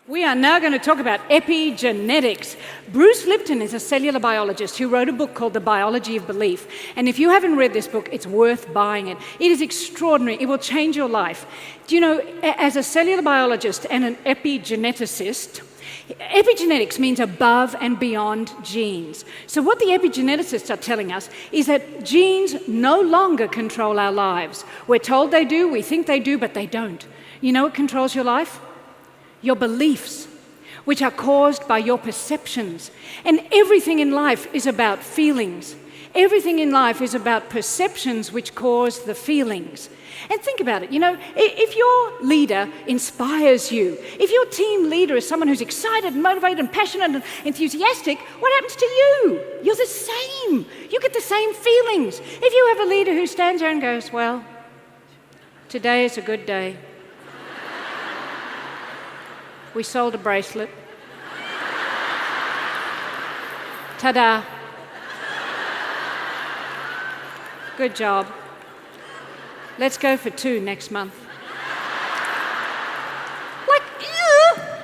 We are now going to talk about epigenetics. Bruce Lipton is a cellular biologist who wrote a book called The Biology of Belief. And if you haven't read this book, it's worth buying it. It is extraordinary. It will change your life. Do you know, as a cellular biologist and an epigeneticist, epigenetics means above and beyond genes. So what the epigeneticists are telling us is that genes no longer control our lives. We're told they do, we think they do, but they don't. You know what controls your life? Your beliefs, which are caused by your perceptions. And everything in life is about feelings. Everything in life is about perceptions which cause the feelings. And think about it, you know, if your leader inspires you, if your team leader is someone who's excited, motivated, and passionate and enthusiastic, what happens to you? You're the same. You get the same feelings. If you have a leader who stands there and goes, well, today is a good day. We sold a bracelet. Ta-da. Good job. Let's go for 2 next month. Like,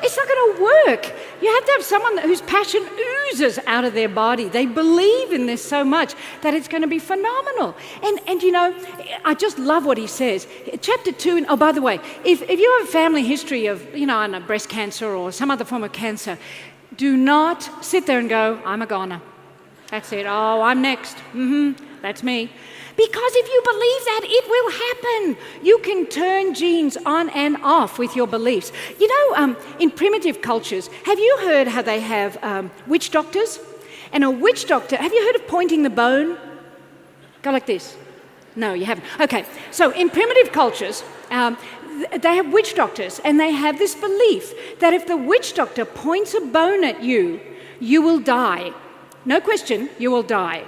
it's not going to work. You have to have someone whose passion oozes out of their body. They believe in this so much that it's going to be phenomenal. And you know, I just love what he says. Chapter 2, oh, by the way, if you have a family history of, you know, I don't know, breast cancer or some other form of cancer, do not sit there and go, I'm a goner. That's it. Oh, I'm next. That's me. Because if you believe that, it will happen. You can turn genes on and off with your beliefs. You know, in primitive cultures, have you heard how they have witch doctors? And a witch doctor, have you heard of pointing the bone? Go like this. No, you haven't. Okay, so in primitive cultures, they have witch doctors, and they have this belief that if the witch doctor points a bone at you, you will die. No question, you will die.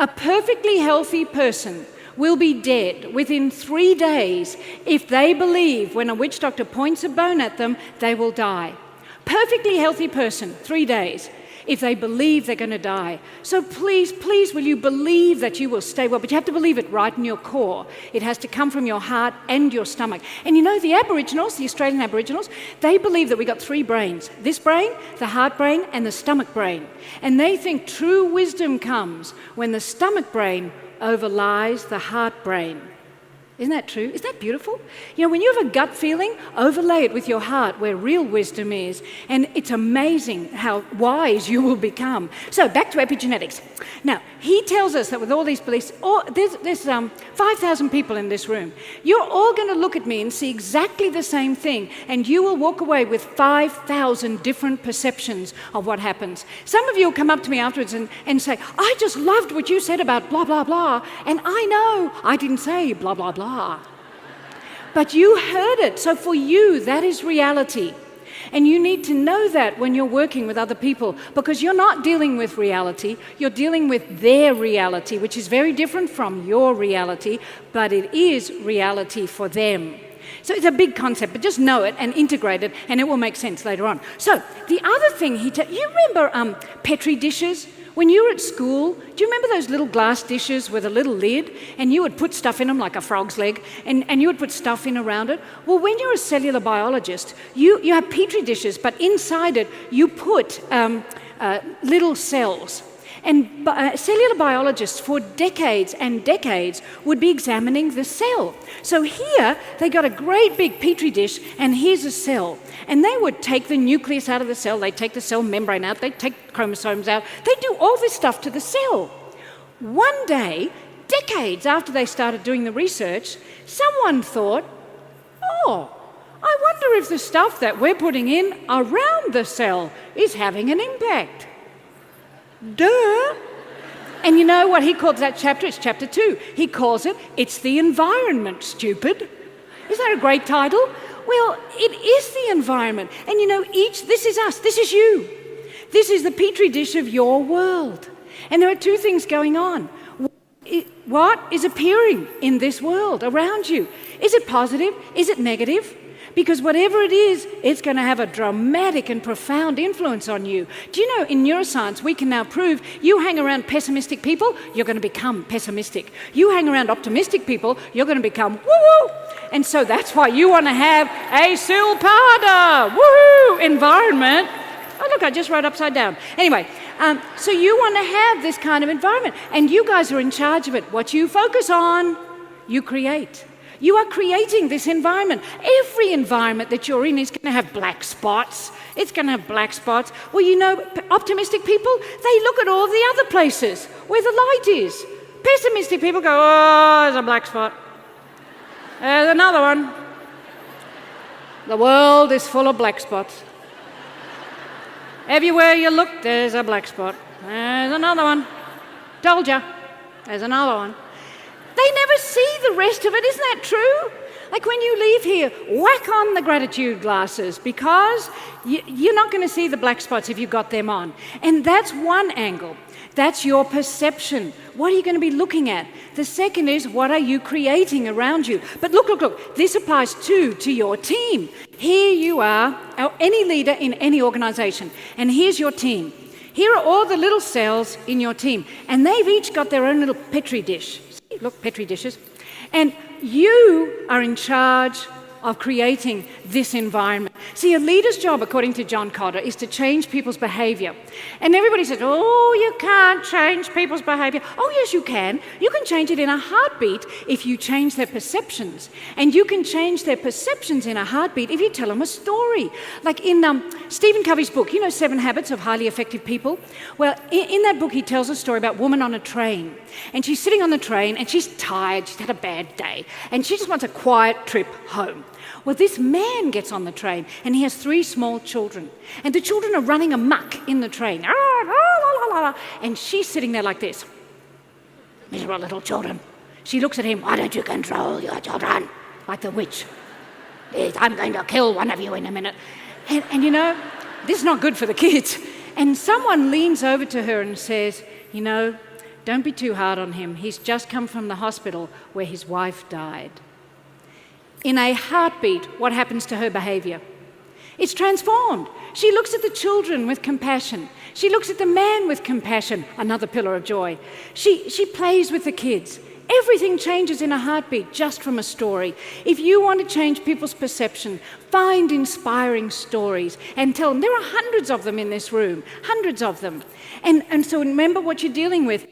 A perfectly healthy person will be dead within 3 days if they believe when a witch doctor points a bone at them, they will die. Perfectly healthy person, 3 days, if they believe they're going to die. So please, please, will you believe that you will stay well? But you have to believe it right in your core. It has to come from your heart and your stomach. And you know, the Aboriginals, the Australian Aboriginals, they believe that we got 3 brains. This brain, the heart brain, and the stomach brain. And they think true wisdom comes when the stomach brain overlies the heart brain. Isn't that true? Isn't that beautiful? You know, when you have a gut feeling, overlay it with your heart where real wisdom is, and it's amazing how wise you will become. So back to epigenetics. Now, he tells us that with all these beliefs, there's 5,000 people in this room. You're all going to look at me and see exactly the same thing, and you will walk away with 5,000 different perceptions of what happens. Some of you will come up to me afterwards and say, I just loved what you said about blah, blah, blah, and I know I didn't say blah, blah, blah. But you heard it, so for you, that is reality. And you need to know that when you're working with other people, because you're not dealing with reality, you're dealing with their reality, which is very different from your reality, but it is reality for them. So it's a big concept, but just know it and integrate it, and it will make sense later on. So the other thing you remember Petri dishes? When you were at school, do you remember those little glass dishes with a little lid? And you would put stuff in them like a frog's leg, and you would put stuff in around it. Well, when you're a cellular biologist, you have Petri dishes, but inside it you put little cells. And cellular biologists for decades and decades would be examining the cell. So here they got a great big Petri dish, and here's a cell. And they would take the nucleus out of the cell, they'd take the cell membrane out, they'd take chromosomes out, they'd do all this stuff to the cell. One day, decades after they started doing the research, someone thought, oh, I wonder if the stuff that we're putting in around the cell is having an impact. Duh. And you know what he calls that chapter? It's chapter 2. He calls it, It's the Environment, Stupid. Isn't that a great title? Well, it is the environment. And you know, this is us, this is you. This is the Petri dish of your world. And there are 2 things going on. What is appearing in this world around you? Is it positive? Is it negative? Because whatever it is, it's going to have a dramatic and profound influence on you. Do you know, in neuroscience, we can now prove you hang around pessimistic people, you're going to become pessimistic. You hang around optimistic people, you're going to become woo-woo. And so that's why you want to have a silpada, woohoo, environment. Oh, look, I just wrote upside down. Anyway, so you want to have this kind of environment, and you guys are in charge of it. What you focus on, you create. You are creating this environment. Every environment that you're in is going to have black spots. It's going to have black spots. Well, you know, optimistic people, they look at all the other places where the light is. Pessimistic people go, oh, there's a black spot. There's another one. The world is full of black spots. Everywhere you look, there's a black spot. There's another one. Told ya. There's another one. They never see the rest of it, isn't that true? Like when you leave here, whack on the gratitude glasses, because you're not going to see the black spots if you've got them on. And that's one angle. That's your perception. What are you going to be looking at? The second is, what are you creating around you? But look. This applies too to your team. Here you are, any leader in any organization, and here's your team. Here are all the little cells in your team, and they've each got their own little Petri dish. See, look, Petri dishes. And you are in charge of creating this environment. See, a leader's job, according to John Cotter, is to change people's behavior. And everybody says, oh, you can't change people's behavior. Oh, yes, you can. You can change it in a heartbeat if you change their perceptions. And you can change their perceptions in a heartbeat if you tell them a story. Like in Stephen Covey's book, you know, 7 Habits of Highly Effective People? Well, in that book, he tells a story about a woman on a train. And she's sitting on the train, and she's tired. She's had a bad day. And she just wants a quiet trip home. Well, this man gets on the train, and he has 3 small children. And the children are running amok in the train. And she's sitting there like this. Miserable little children. She looks at him, why don't you control your children? Like the witch. I'm going to kill one of you in a minute. And you know, this is not good for the kids. And someone leans over to her and says, you know, don't be too hard on him. He's just come from the hospital where his wife died. In a heartbeat, what happens to her behavior? It's transformed. She looks at the children with compassion. She looks at the man with compassion, another pillar of joy. She plays with the kids. Everything changes in a heartbeat just from a story. If you want to change people's perception, find inspiring stories and tell them. There are hundreds of them in this room, hundreds of them. And so remember what you're dealing with,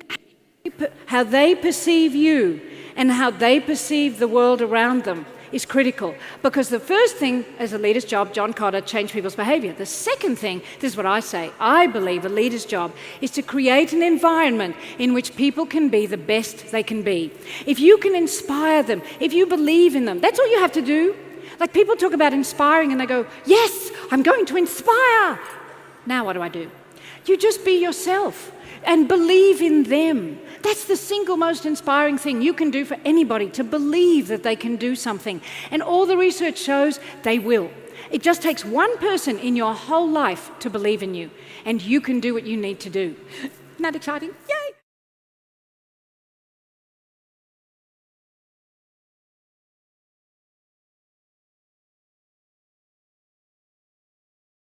how they perceive you and how they perceive the world around them is critical, because the first thing as a leader's job, John Cotter, change people's behavior. The second thing, this is what I say, I believe a leader's job is to create an environment in which people can be the best they can be. If you can inspire them, if you believe in them, that's all you have to do. Like people talk about inspiring and they go, yes, I'm going to inspire. Now what do? You just be yourself and believe in them. That's the single most inspiring thing you can do for anybody, to believe that they can do something. And all the research shows they will. It just takes one person in your whole life to believe in you, and you can do what you need to do. Isn't that exciting? Yeah.